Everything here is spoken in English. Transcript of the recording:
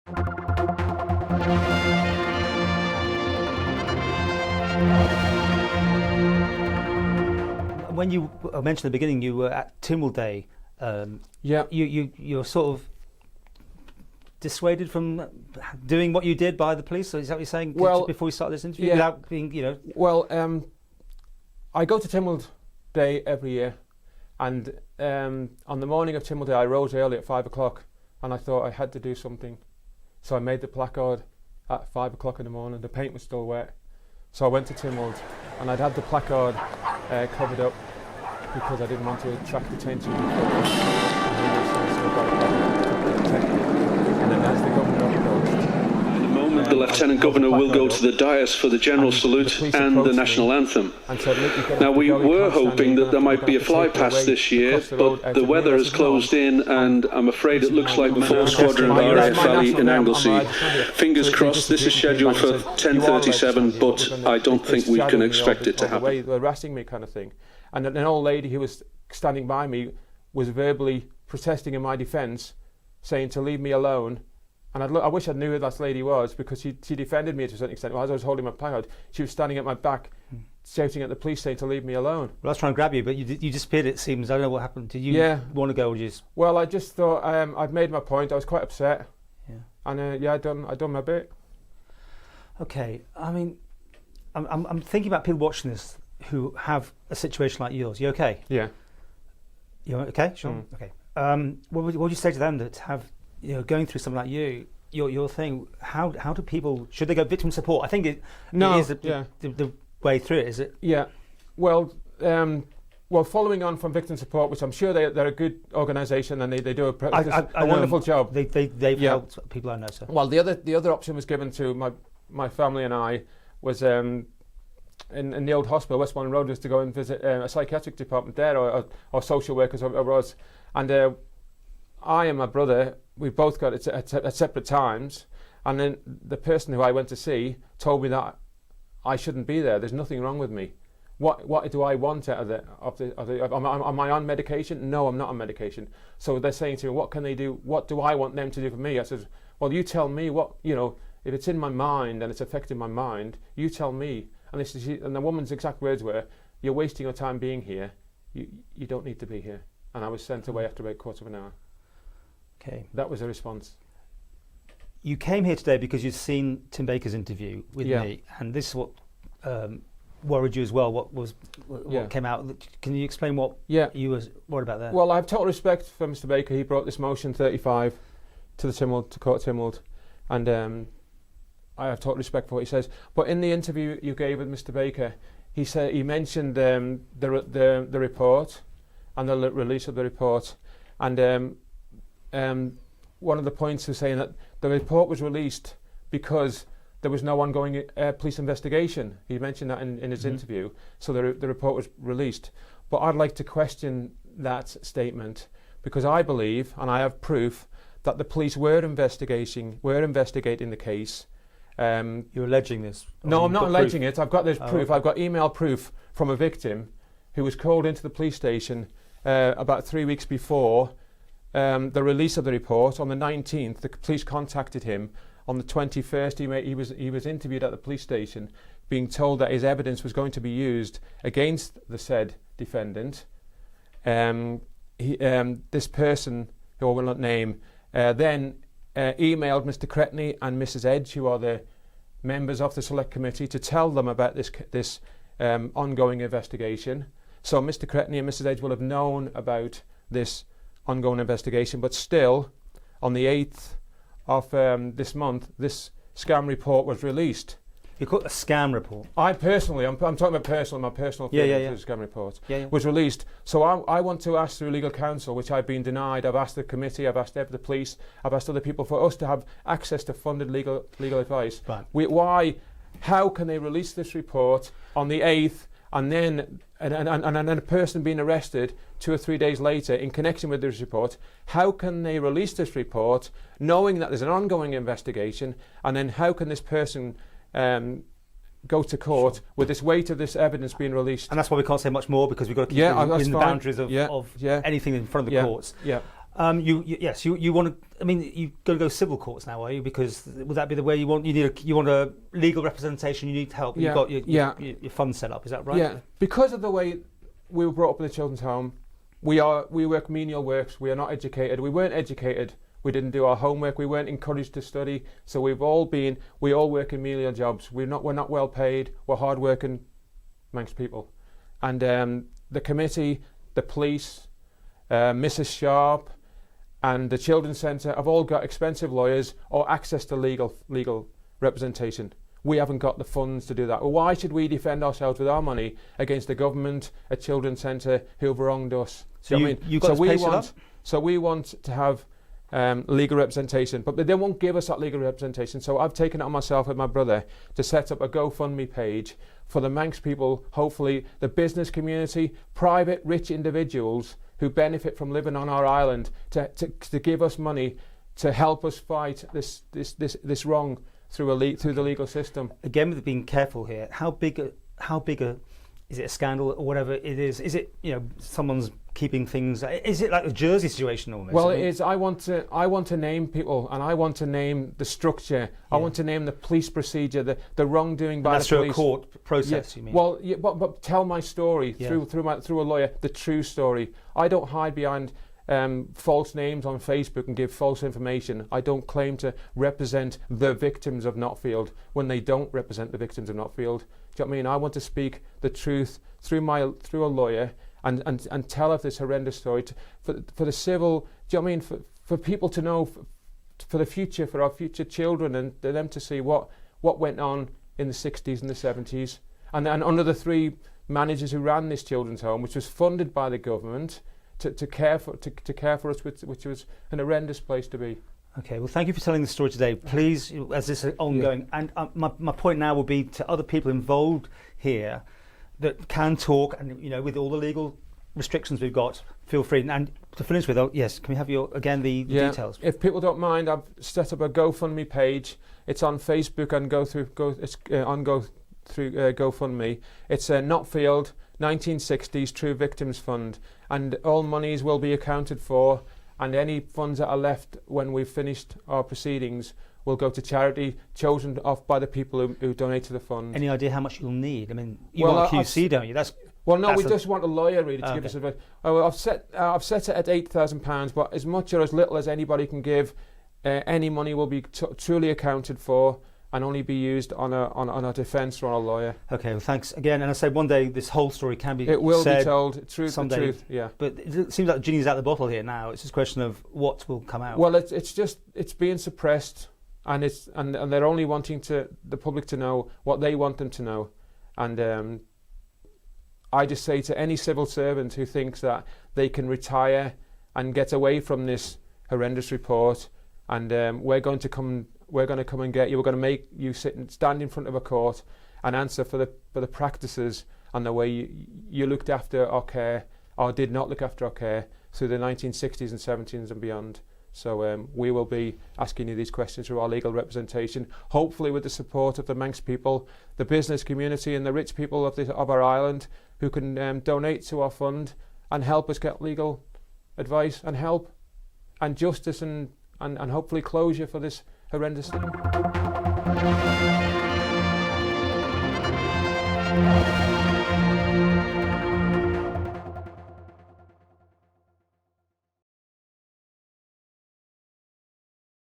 When you mentioned at the beginning you were at Tynwald Day, you're sort of dissuaded from doing what you did by the police? So is that what you're saying? Well, before we start this interview, without being, Well, I go to Tynwald Day every year, and on the morning of Tynwald Day, I rose early at 5 o'clock, and I thought I had to do something. So I made the placard at 5 o'clock in the morning. The paint was still wet, so I went to Tynwald, and I'd had the placard covered up because I didn't want to attract attention. And then as the governor approached, in a moment, the Lieutenant Governor will go to the dais for the general salute and the national anthem. Now, we were hoping that there might be a fly past this year, but the weather has closed in, and I'm afraid it looks like the 4th Squadron of RAF Valley in Anglesey. Fingers crossed, this is scheduled for 10:37, but I don't think we can expect it to happen. They're harassing me, kind of thing. And an old lady who was standing by me was verbally protesting in my defence, saying to leave me alone. And I wish I knew who that lady was, because she defended me to a certain extent. Well, as I was holding my placard, she was standing at my back, shouting at the police, saying to leave me alone. Well, I was trying to grab you, but you disappeared, it seems. I don't know what happened. Did you want to go, or just... Well, I just thought I'd made my point. I was quite upset. Yeah. And I'd done my bit. Okay. I mean, I'm thinking about people watching this who have a situation like yours. You okay? Yeah. You okay? Sure. Okay. What would you say to them that have, going through something like your thing? How do people, should they go victim support? I think it is the way through it, is it? Yeah. Well, following on from victim support, which I'm sure they're a good organisation, and they do a wonderful job. They've helped people I know. So. Well, the other option was given to my family and I was in the old hospital, Westbourne Road, was to go and visit a psychiatric department there, or social workers, or us. And I and my brother, we both got it at separate times. And then the person who I went to see told me that I shouldn't be there. There's nothing wrong with me. What do I want out of am I on medication? No, I'm not on medication. So they're saying to me, what can they do? What do I want them to do for me? I said, well, you tell me what, if it's in my mind and it's affecting my mind, you tell me. And the woman's exact words were, you're wasting your time being here. You don't need to be here. And I was sent away after about a quarter of an hour. Okay. That was the response. You came here today because you'd seen Tim Baker's interview with me, and this is what worried you as well. What came out? Can you explain what you were worried about there? Well, I have total respect for Mr. Baker. He brought this motion 35 to Court Tynwald, and I have total respect for what he says. But in the interview you gave with Mr. Baker, he mentioned the report and the release of the report, and one of the points was saying that the report was released because there was no ongoing police investigation. He mentioned that in his interview, so the report was released. But I'd like to question that statement, because I believe, and I have proof, that the police were investigating the case. You're alleging this? No, I'm not alleging it. I've got this proof. Okay. I've got email proof from a victim who was called into the police station about 3 weeks before the release of the report. On the 19th, the police contacted him. On the 21st, he was interviewed at the police station, being told that his evidence was going to be used against the said defendant. This person, who I will not name, then emailed Mr. Cretney and Mrs. Edge, who are the members of the select committee, to tell them about this ongoing investigation. So Mr. Cretney and Mrs. Edge will have known about this ongoing investigation, but still, on the 8th of this month, this scam report was released. You call it a scam report? I personally, I'm talking about my personal feelings of the scam report, was released. So I want to ask through legal counsel, which I've been denied. I've asked the committee, I've asked the police, I've asked other people, for us to have access to funded legal advice. Right. How can they release this report on the 8th, and then a person being arrested 2 or 3 days later in connection with this report? How can they release this report knowing that there's an ongoing investigation, and then how can this person go to court with this weight of this evidence being released? And that's why we can't say much more, because we've got to keep within the boundaries of anything in front of the courts. Yeah. You want to. I mean, you've got to go civil courts now, are you? Because would that be the way you want? You want a legal representation. You need help. You've got your fund set up. Is that right? Yeah. Because of the way we were brought up in the children's home, we work menial works. We are not educated. We weren't educated. We didn't do our homework. We weren't encouraged to study. So we all work in menial jobs. We're not well paid. We're hard working Manx people, and the committee, the police, Mrs. Sharp, and the Children's Centre have all got expensive lawyers or access to legal representation. We haven't got the funds to do that. Well, why should we defend ourselves with our money against the government, a Children's Centre who've wronged us? So we want to have legal representation, but they won't give us that legal representation. So I've taken it on myself with my brother to set up a GoFundMe page for the Manx people, hopefully the business community, private rich individuals who benefit from living on our island, to give us money to help us fight this wrong through the legal system. Again, with being careful here, how big is it a scandal or whatever it is? Is it someone's keeping things? Is it like a Jersey situation almost? Well, it is. I want to name people, and I want to name the structure. Yeah. I want to name the police procedure, the wrongdoing by the police. That's through a court process, you mean? Well, but tell my story through a lawyer, the true story. I don't hide behind false names on Facebook and give false information. I don't claim to represent the victims of Knottfield when they don't represent the victims of Knottfield. Do you know what I mean? I want to speak the truth through a lawyer and tell of this horrendous story for the civil. Do you know what I mean? For people to know, for the future, for our future children, and them to see what went on in the 60s and the 70s, and under the three managers who ran this children's home, which was funded by the government to care for us, which was an horrendous place to be. Okay, well, thank you for telling the story today. Please, as this is ongoing, and my point now will be to other people involved here that can talk, and with all the legal restrictions we've got, feel free. And to finish with, yes, can we have the details? If people don't mind, I've set up a GoFundMe page. It's on Facebook and go through GoFundMe. It's Knottfield 1960s True Victims Fund, and all monies will be accounted for. And any funds that are left when we've finished our proceedings will go to charity chosen off by the people who donate to the fund. Any idea how much you'll need? I mean, you want a QC, don't you? We just want a lawyer really to give us advice. I've set it at £8,000, but as much or as little as anybody can give, any money will be truly accounted for and only be used on a defence or on a lawyer. Okay, well, thanks again. And I said one day this whole story can be It will be told, the truth, yeah. But it seems like the genie's out of the bottle here now. It's just a question of what will come out. Well, it's being suppressed, and they're only wanting the public to know what they want them to know. And I just say to any civil servant who thinks that they can retire and get away from this horrendous report, and we're going to come and get you. We're going to make you stand in front of a court and answer for the practices and the way you looked after our care or did not look after our care through the 1960s and 70s and beyond. So we will be asking you these questions through our legal representation, hopefully with the support of the Manx people, the business community and the rich people of our island who can donate to our fund and help us get legal advice and help and justice and hopefully closure for this horrendous thing.